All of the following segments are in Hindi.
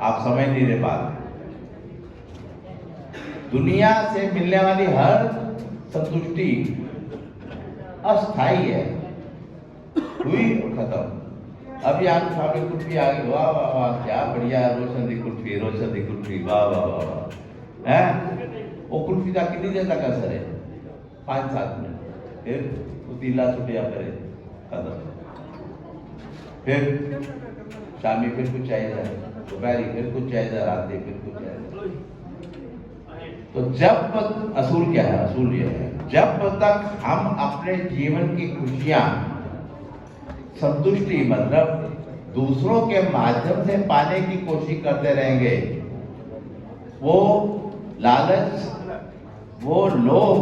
आप समझ नहीं रहे बात। दुनिया से मिलने वाली हर संतुष्टि अस्थाई है, हुई और खत्म। अभी आप सामने कुल्फी आ गई, वाह वाह वाह क्या बढ़िया, रोशन दी कुल्फी, रोशन दी कुल्फी, वाह वाह वाह वाह है। वो कुल्फी का कितनी देर तक असर है? 5-7 मिनट, फिर उतीला छुटिया करे, खत्म। फिर शामी फिर कुछ चाहिए, दोपहरी फिर कुछ चाहिए, रात फिर कुछ चाहिए। तो जब असूल क्या है? असूल यह है, जब तक हम अपने जीवन की खुशियां, संतुष्टि मतलब दूसरों के माध्यम से पाने की कोशिश करते रहेंगे, वो लालच, वो लोभ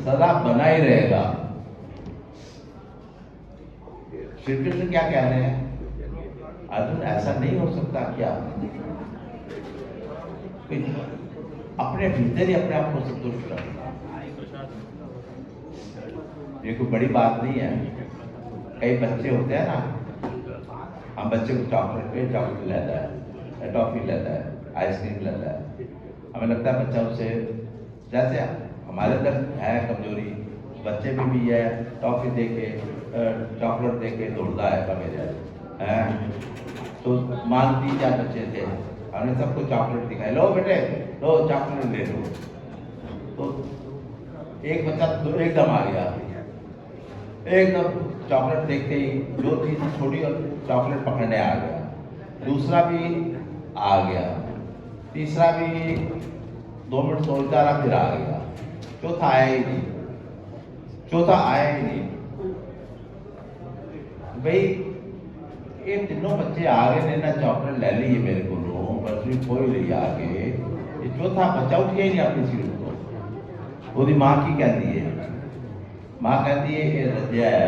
सदा बना ही रहेगा। श्री कृष्ण क्या कह रहे हैं? अर्जुन ऐसा नहीं हो सकता क्या? अपने भीतर ही अपने आप को संतुष्ट करना, ये कोई बड़ी बात नहीं है। कई बच्चे होते हैं ना, हम बच्चे को चॉकलेट लेता है, टॉफी लेता है, आइसक्रीम लेता है, हमें लगता है बच्चा उससे, जैसे हमारे अंदर है कमजोरी, बच्चे में भी है, टॉफी दे के चॉकलेट दे के दौड़ता है कमेजा है। तो मान 3-4 बच्चे थे, हमने सबको चॉकलेट दिखाई, लो बेटे लो चॉकलेट ले लो। तो एक बच्चा तो एकदम आ गया, एकदम चॉकलेट देखते ही जो चीज छोड़ी और चॉकलेट पकड़ने आ गया। दूसरा भी आ गया, तीसरा भी 2 मिनट सोचता रहा, फिर आ गया। चौथा आया ही नहीं, चौथा आया ही नहीं। भाई ये तीनों बच्चे आ गए ने ना, चॉकलेट ले ली मेरे को लो, बस भी कोई नहीं आगे, ये चौथा बच्चा उठ गया ही नहीं अपनी सीट को। उसकी माँ की कहती है, माँ कहती है ये रजिया है,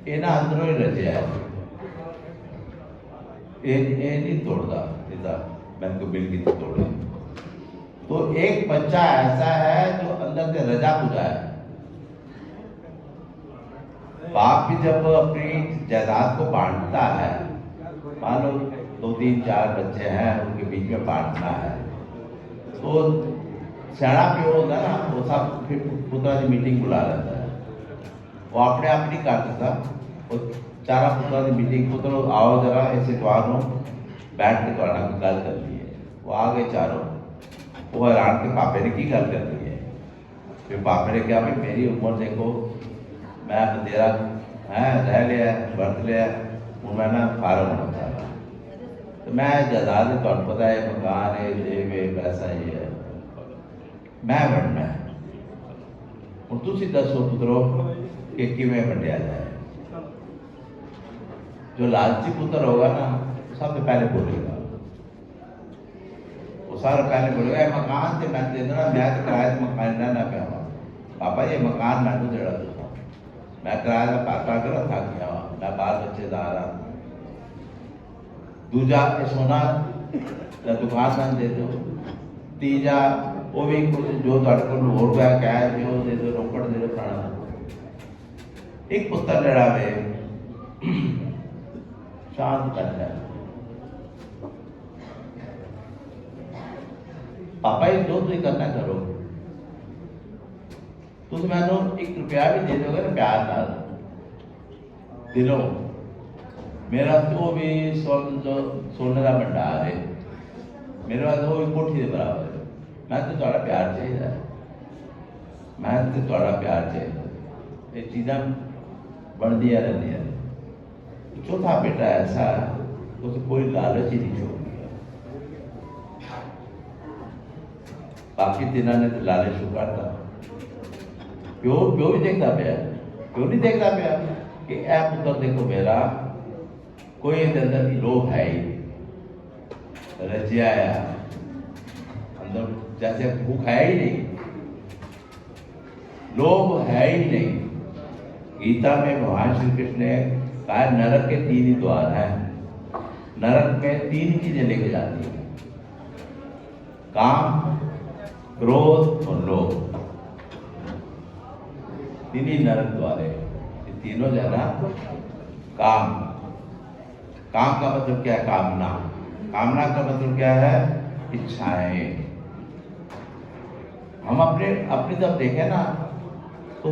ये ना अंदरों ही रजिया है, ये नहीं तोड़ता इधर, मैं तो बिल की तोड़े। तो एक बच्चा ऐसा है जो अंदर से रजा बुझा है। बाप भी जब अपनी जायदाद को बांटता है, मान लो 2-3-4 बच्चे हैं, उनके बीच में बांटना है, तो सियाणा प्यो होता है ना, वो सब फिर पुत्रा की मीटिंग बुला लेता है। वो अपने आप नहीं कर सकता, वो चारा पुत्रा की मीटिंग, पुत्रो आओ जरा ऐसे त्वारो बैठ के थोड़ा गल करनी है। वो आ गए चारों, वो हैरान के पापे ने की गल करनी है। फिर पापे ने कहा भाई मेरी उम्र देखो, मैं तेरा है रह लिया, बरत लिया, हूँ मैं ना फारम होना चाहता, तो मैं जायदाद तो पता है, मकान है, ये पैसा ये है, मैं बनना है। और तुसी दसो पुत्रों कि किवें वंडिया जाए। जो लालची पुत्र होगा ना, सबसे पहले बोलेगा, वो सारा पहले बोलेगा मकान से मैं दे देना, मैं तो किराए मकान ना पे पापा ये मकान मैं तो देना, मैं किराए का पापा कर थक गया, मैं बाल बच्चेदार हाँ। दूजा सोना दुकान में दे दो। तीजा वो भी कुछ जो तुहाडे कोल होर पिया कैश जो दे दो, रोकड़ दे दो, फलाना। एक पुत्र लड़ा वे शांत करता है, पापा ये जो तुम करना करो, तुम मैनू 1 रुपया भी दे दोगे ना प्यार नाल दिलों, मेरा तो भी सोने का भंडार है, मेरे पास वो भी कोठी के बराबर है। मैं तो थोड़ा प्यार चाहिए, मैं तो थोड़ा प्यार चाहिए, ये चीज़ा बनदिया रहती है। चौथा बेटा ऐसा उसे कोई लालच ही नहीं छोड़ दिया, बाकी तीनों ने तो लालच चुकाता। प्यो भी देखता पाया, क्यों नहीं देखता पाया कि ए पुत्र देखो मेरा कोई अंदर लोभ है ही, रजिया है अंदर, जैसे भूख है ही नहीं, लोभ है ही नहीं। गीता में भगवान श्री कृष्ण ने कहा नरक के 3 ही द्वार हैं, नरक में 3 चीजें लेके जाती है, काम, क्रोध और लोभ, 3 ही नरक द्वार है। ये तीनों जाना काम, काम का मतलब क्या है? कामना, कामना का मतलब क्या है? इच्छाएं। हम अपनी तरफ देखें ना तो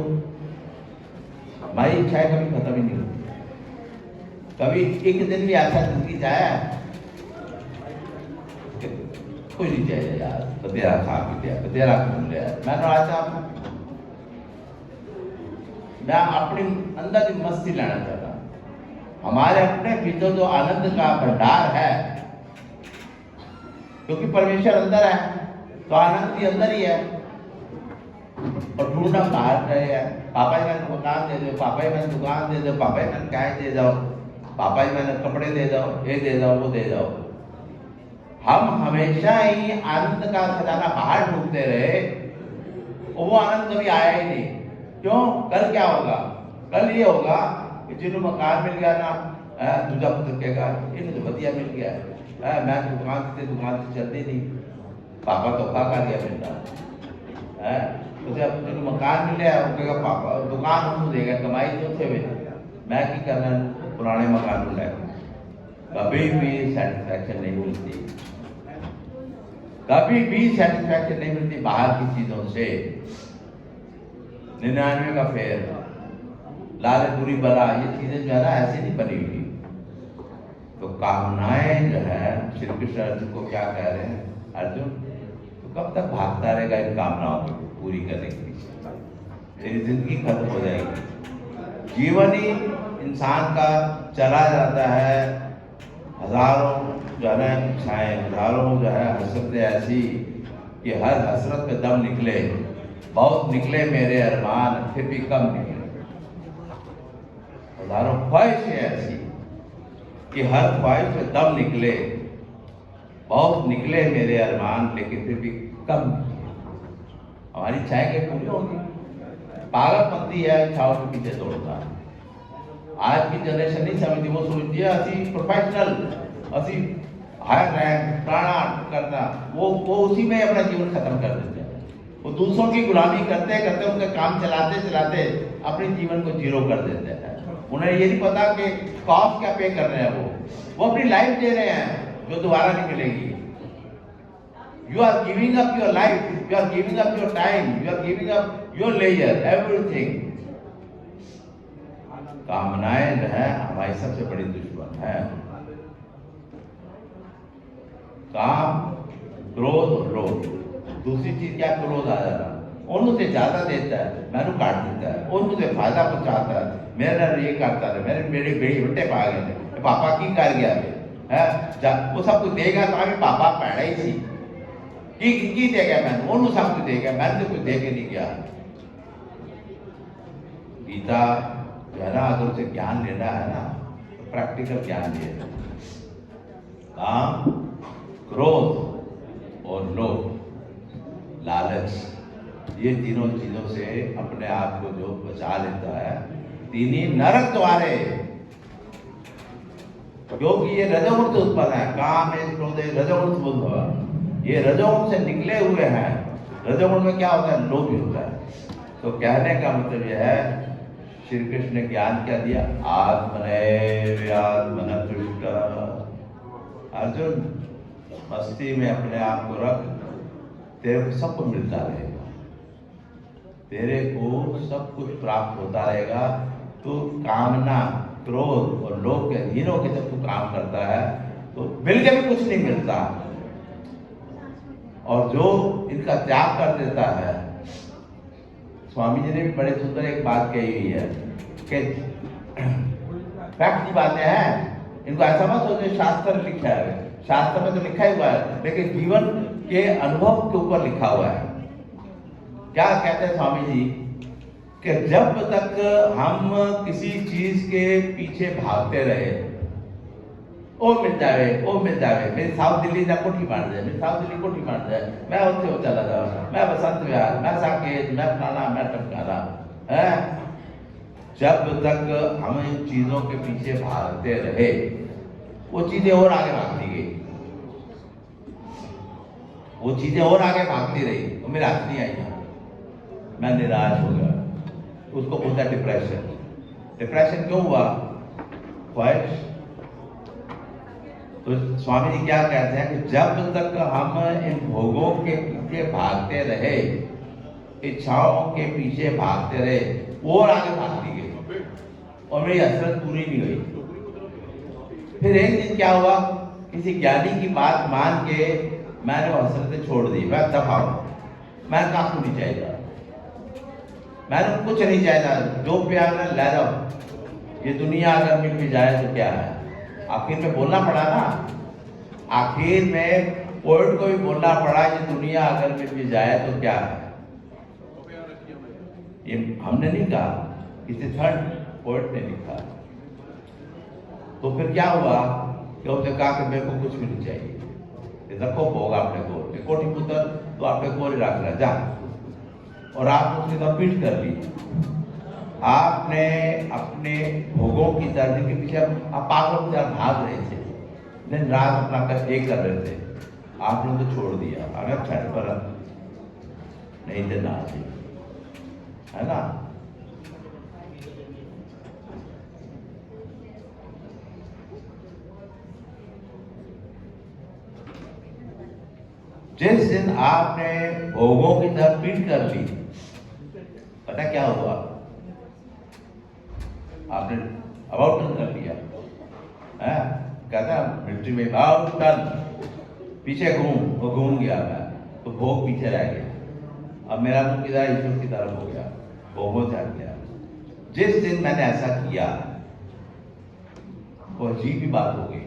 हमारी इच्छाएं कभी खत्म ही नहीं होती। कभी एक दिन भी ऐसा जिंदगी जाए कोई नहीं चाहिए यार, बतेरा खा पी लिया, बतेरा घूम लिया, मैं आज मैं अपनी अंदर की मस्ती लाना चाहता हूं। हमारे अपने भीतर जो आनंद का भंडार है, क्योंकि परमेश्वर अंदर है तो आनंद भी अंदर ही है। और ढूंढना बाहर रहे हैं, पापा ही मैंने मकान दे दो, पापा ही मैंने दुकान दे दो, पापा ही मैंने गाय दे दो, पापा ही मैंने कपड़े दे दो, ये दे दो, वो दे दो। हम हमेशा ही आनंद का खजाना बाहर ढूंढते रहे, वो आनंद कभी आया ही नहीं। क्यों? कल क्या होगा? कल ये होगा कि जिन्हों मकान मिल गया ना, दूजा पुत्र कहेगा इन्हें तो बढ़िया मिल गया है, मैं दुकान से चलती नहीं, पापा धोखा कर दिया मिलता है। तो जब जिन्हों मकान मिले वो कहेगा पापा दुकान हम देगा, कमाई तो थे वे, मैं की करना पुराने मकान में लेकर। कभी भी सेटिस्फैक्शन नहीं मिलती, कभी भी सेटिस्फैक्शन नहीं मिलती बाहर की चीजों से। 99 का फेर, लाल बुरी बला, ये चीजें जो है ना ऐसी नहीं बनी हुई। तो कामनाएं जो है, श्री कृष्ण अर्जुन को क्या कह रहे हैं? अर्जुन तो कब तक भागता रहेगा इन कामनाओं को पूरी करने के लिए? तेरी जिंदगी खत्म हो जाएगी। जीवन ही इंसान का चला जाता है, हजारों जो है ना इच्छाएं, हजारों जो है हसरतें ऐसी कि हर हसरत पे दम निकले। बहुत निकले मेरे अरमान, फिर भी कम निकले। हजारों ख्वाहिशें ऐसी कि हर ख्वाहिश पे दम निकले। बहुत निकले मेरे अरमान, लेकिन फिर भी कम निकले। हमारी इच्छाएं के पूरी होंगी। पागलपंथी है इच्छाओं के पीछे दौड़ता है। आज की जनरेशन नहीं समझती, वो सोचती है असी प्रोफेशनल, असी हायर रैंक प्राणा करना, वो उसी में अपना जीवन खत्म कर देते हैं। वो दूसरों की गुलामी करते करते उनका काम चलाते चलाते अपने जीवन को जीरो कर देते हैं। उन्हें ये नहीं पता कि कॉस्ट क्या पे कर रहे हैं। वो अपनी लाइफ दे रहे हैं जो दोबारा नहीं मिलेगी। You are giving up your life, you are giving up your time, you are giving up your leisure, everything. कामनाएं जो है हमारी सबसे बड़ी दुश्मन है। काम, क्रोध और लोभ। दूसरी चीज क्या? क्रोध आ जाना, उनसे ज्यादा देता है, मैंने काट देता है, उनसे फायदा पहुंचाता है, मेरा ये करता है, मेरे बेड़ी बट्टे पा गए, पापा की कर गया है, वो सब कुछ देगा तो अभी पापा पैड़ा ही थी की देगा, मैंने उन्होंने सब कुछ देगा, मैंने तो कुछ दे के नहीं गया। गीता जो है ना, अगर उसे ज्ञान लेना है ना तो प्रैक्टिकल ज्ञान लेना। काम, क्रोध और लोभ, लालच, ये तीनों चीजों से अपने आप को जो बचा लेता है, तीनों नरक द्वारे, क्योंकि ये रजोगुण से उत्पन्न है। काम है, क्रोध है, रजोगुण से उत्पन्न हुआ, ये रजोगुण से निकले हुए हैं। रजोगुण में क्या होता है? लोभ भी होता है। तो कहने का मतलब यह है, श्री कृष्ण ने ज्ञान क्या दिया? आत्मनैव आत्मन तुष्ट। अर्जुन मस्ती में अपने आप को रख, तेरे को सब कुछ मिलता रहेगा, तेरे को सब कुछ प्राप्त होता रहेगा। तो कामना, क्रोध और लोभ के अधीनों के जब तू काम करता है तो मिल के भी कुछ नहीं मिलता। और जो इनका त्याग कर देता है, स्वामी जी ने भी बड़े सुंदर एक बात कही हुई है कि फैक्ट की बातें हैं, इनको ऐसा मत सोचो शास्त्र लिखा है, शास्त्र में तो लिखा ही हुआ है, लेकिन जीवन के अनुभव के ऊपर लिखा हुआ है। क्या कहते हैं स्वामी जी कि जब तक हम किसी चीज के पीछे भागते रहे, ओ मिल जाए, ओ मिल जाए, मेरी साउथ दिल्ली ना कोठी बन जाए, मेरी साउथ दिल्ली कोठी बन जाए, मैं उससे वो चला जाऊँ, मैं बसंत विहार, मैं साकेत, मैं फलाना, मैं टमकाना है। जब तक हम इन चीजों के पीछे भागते रहे, वो चीजें और आगे भागती गई, वो चीजें और आगे भागती रही, तो मेरे हाथ नहीं आई, मैं निराश हो गया। उसको बोलता है डिप्रेशन। डिप्रेशन क्यों हुआ? ख्वाहिश। तो स्वामी जी क्या कहते हैं कि जब तक हम इन भोगों के पीछे भागते रहे, इच्छाओं के पीछे भागते रहे, वो और आगे भागती गई और मेरी हसरत पूरी नहीं हुई। फिर एक दिन क्या हुआ, किसी ज्ञानी की बात मान के मैंने वो हसरतें छोड़ दी। मैं दफा मैंने कहा आपको नहीं चाहिए, मैंने कुछ नहीं चाहिए, जो प्यार में ले जाओ, ये दुनिया अगर मिल भी जाए तो क्या है। आखिर में बोलना पड़ा ना, आखिर में पोएट को भी बोलना पड़ा, ये दुनिया अगर मिल भी जाए तो क्या है। ये हमने नहीं कहा, किसी थर्ड पोएट ने लिखा। तो फिर क्या हुआ कि उसने कहा कि मेरे को कुछ भी नहीं चाहिए, रखो भोग आपने को, कोठी पुत्र तो आपने को रख रहा जा, और आप उसकी तो पीठ कर ली। आपने अपने भोगों की तरह के पीछे आप पागलों की तरह भाग रहे थे, दिन रात अपना एक कर रहे थे, आपने तो छोड़ दिया। अगर छठ पर नहीं देना है ना। जिस दिन आपने भोगों की तरफ पीठ कर ली, पता क्या हुआ, आपने अबाउट टर्न कर लिया। कहता मिलिट्री में अबाउट टर्न, पीछे घूम, वो घूम गया मैं, तो भोग पीछे रह गया। अब मेरा मुंह किधर, ईश्वर की तरफ हो गया, भोगों से हट गया। जिस दिन मैंने ऐसा किया, वो अजीब ही बात हो गई।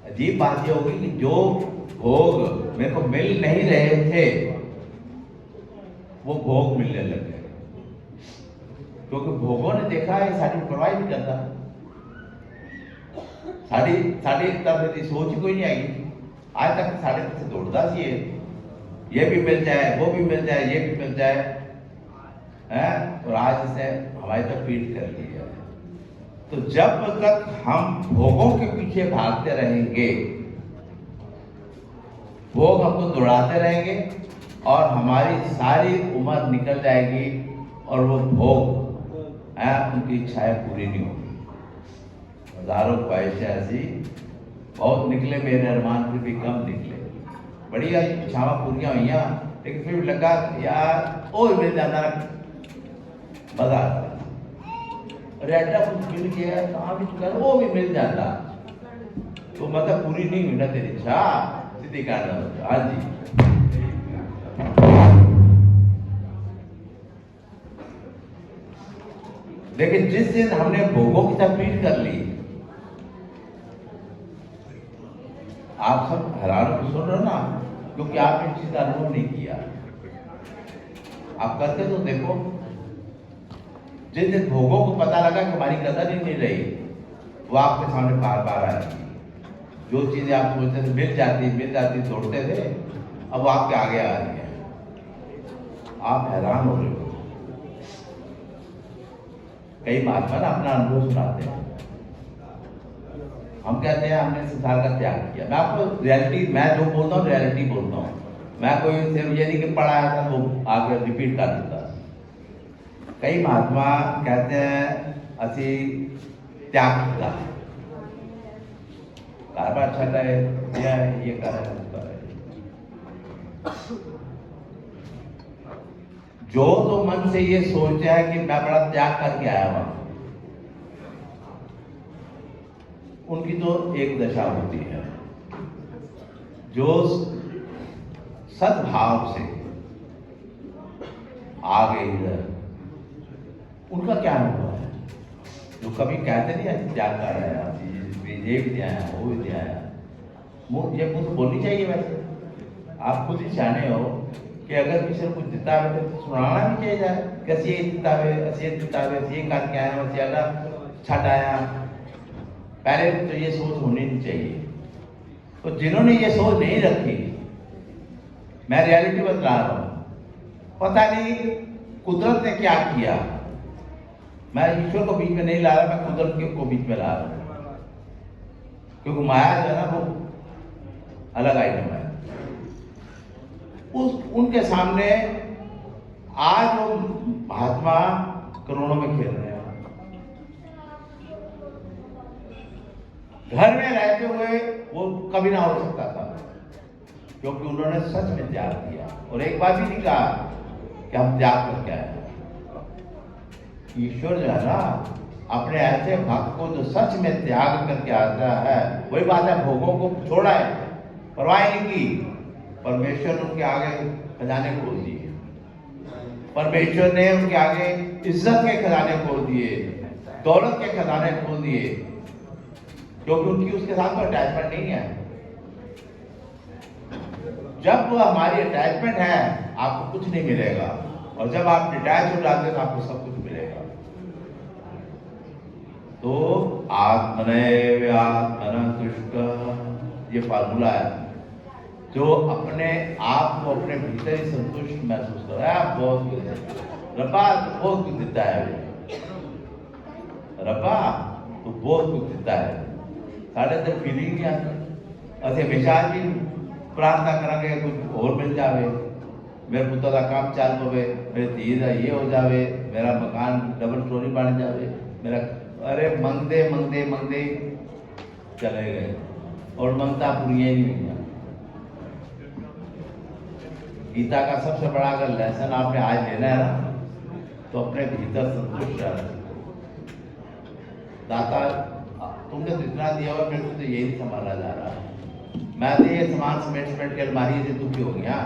अजीब बात ये हो गई कि जो भोग मेरे को मिल नहीं रहे थे, वो भोग मिलने लग गए, क्योंकि भोगों ने देखा ये साड़ी परवाह नहीं करता, साड़ी तरफ सोच ही कोई नहीं आई। आज तक साढ़े से दौड़ता सी है, ये भी मिल जाए, वो भी मिल जाए, ये भी मिल जाए, और आज इसे हमारी तरफ पीठ कर दी है। तो जब तक हम भोगों के पीछे भागते रहेंगे, भोग हमको दौड़ाते रहेंगे और हमारी सारी उम्र निकल जाएगी और वो भोग उनकी इच्छाएं पूरी नहीं होगी। हजारों ख्वाहिशें ऐसी बहुत निकले, मेरे अरमान फिर भी कम निकले। बढ़िया इच्छावां पूरियां हुई, लेकिन फिर लगा यार और मिल जाता, मजा आता, रेटा कुछ मिल गया, कहाँ भी चुका वो भी मिल जाता, तो मतलब पूरी नहीं हुई ना तेरी इच्छा। सीधी कारण, हाँ जी। लेकिन जिस दिन हमने भोगों की तरफ पीठ कर ली, आप सब हैरान सुन रहे हो ना, क्योंकि आपने इस चीज का अनुभव नहीं किया। आप करते तो देखो, जिस दिन भोगों को पता लगा कि हमारी कदर ही नहीं रही, वो आपके सामने बार बार आएगी। जो चीजें आप सोचते थे मिल जाती दौड़ते थे, अब वो आपके आगे आ रही है, आप हैरान हो रहे हो। कई महात्मा ना अपना अनुभव सुनाते हैं, हम कहते हैं हमने संसार का त्याग किया। मैं आपको रियलिटी, मैं जो बोलता हूँ रियलिटी बोलता हूँ, मैं कोई सिर्फ ये नहीं कि पढ़ाया था वो आगे रिपीट कर देता। कई महात्मा कहते हैं असी त्याग किया, बार अच्छा है, ये कर रहे हैं, जो तो मन से ये सोचा है कि मैं बड़ा त्याग करके आया हूं, उनकी तो एक दशा होती है। जो सद्भाव से आ गए इधर, उनका क्या अनुभव है? जो कभी कहते नहीं है त्याग कर रहे हैं, ये भी दिया है, वो भी दिया है, ये मुझे बोलनी चाहिए। वैसे आप खुद ही जाने हो कि अगर किसी ने कुछ दिता है तो सुनाना भी चाहिए, कैसे ये दिता है, ये करके आया, वैसे अलग छट आया। पहले तो ये सोच होनी नहीं चाहिए। तो जिन्होंने ये सोच नहीं रखी, मैं रियलिटी बतला रहा हूँ, पता नहीं कुदरत ने क्या किया। मैं ईश्वर को बीच में नहीं ला रहा, मैं कुदरत को बीच में ला रहा हूँ, क्योंकि माया जो है ना वो अलग आइटम है। उनके सामने आज वो महात्मा करोड़ों में खेल रहे हैं। घर में रहते हुए वो कभी ना हो सकता था, क्योंकि उन्होंने सच में त्याग किया और एक बार भी नहीं कहा कि हम त्याग करके आए। ईश्वर जो है ना, अपने ऐसे भक्त को जो सच में त्याग करके आता है, वही बात है, भोगों को छोड़ा है, परवाह नहीं की, परमेश्वर ने उनके आगे खजाने खोल दिए, परमेश्वर ने उनके आगे इज्जत के खजाने खोल दिए, दौलत के खजाने खोल दिए, क्योंकि उनकी उसके साथ कोई अटैचमेंट नहीं है। जब वो हमारी अटैचमेंट है, आपको कुछ नहीं मिलेगा, और जब आप डिटैच हो जाते हैं तो आपको सब कुछ मिलेगा। तो आत्मनैव आत्मनः तुष्ट, ये फार्मूला है। जो अपने आप को अपने भीतर ही संतुष्ट महसूस कर रहा है, बहुत कुछ रब्बा तो बहुत कुछ देता है, रब्बा तो बहुत कुछ देता है, साढ़े अंदर फीलिंग नहीं आती। असे हमेशा जी प्रार्थना करेंगे कुछ और मिल जावे, मेरे पुत्र का काम चाल होवे, मेरे धी का ये हो जावे, मेरा मकान डबल स्टोरी बन जावे, मेरा, अरे मंगते मंगते मंगते चले गए और मंगता पूरी ही नहीं हुई। गीता का सबसे बड़ा अगर लेसन आपने आज लेना है ना, तो अपने भीतर संतुष्ट रहना। दाता तुमने तो इतना दिया और मेरे को तो यही संभाला जा रहा है, मैं तो ये सामान समेट समेट के अलमारी से दुखी हो गया,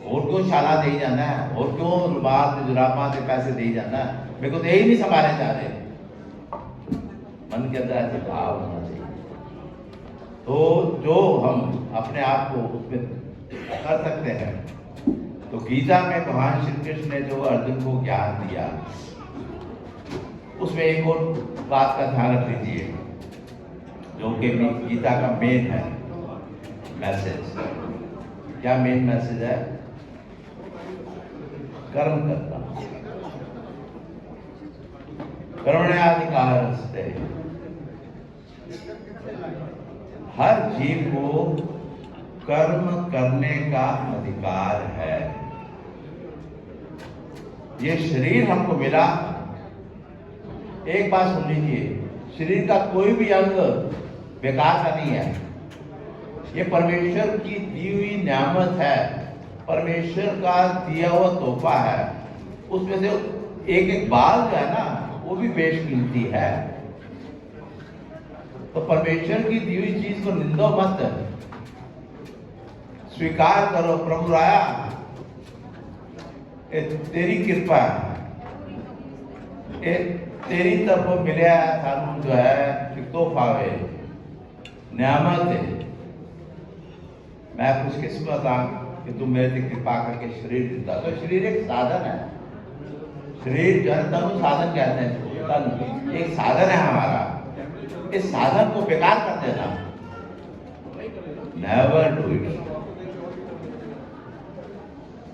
और क्यों शाला दे जाना है, और क्यों रुबाब से जुराबा से पैसे दे जाना है, मेरे को तो यही नहीं संभाले जा रहे। मन के अंदर ऐसे भाव होना चाहिए। तो जो हम अपने आप को उसमें कर सकते हैं, तो गीता में भगवान श्री कृष्ण ने जो अर्जुन को ज्ञान दिया, उसमें एक और बात का ध्यान रख लीजिए, जो कि गीता का मेन है मैसेज। क्या मेन मैसेज है? कर्म करना, कर्मण्याधिकारस्ते। हर जीव को कर्म करने का अधिकार है। ये शरीर हमको मिला, एक बात सुन लीजिए, शरीर का कोई भी अंग बेकार का नहीं है, ये परमेश्वर की दी हुई नियामत है, परमेश्वर का दिया हुआ तोहफा है। उसमें से एक एक बाल जो है ना, वो भी बेशकीमती है। तो परमेश्वर की दी हुई चीज को निंदो मत, स्वीकार करो। प्रभु राया, तेरी कृपा, तेरी तरफ मिले थानू जो है तोहफा है, नियामत है। मैं खुशकिस्मत हूं कि तुम मेरे से कृपा करके शरीर देता। तो शरीर एक साधन है, शरीर जो है तनु साधन कहते हैं, तनु एक साधन है हमारा। इस साधन को बेकार कर देना, नेवर डू इट।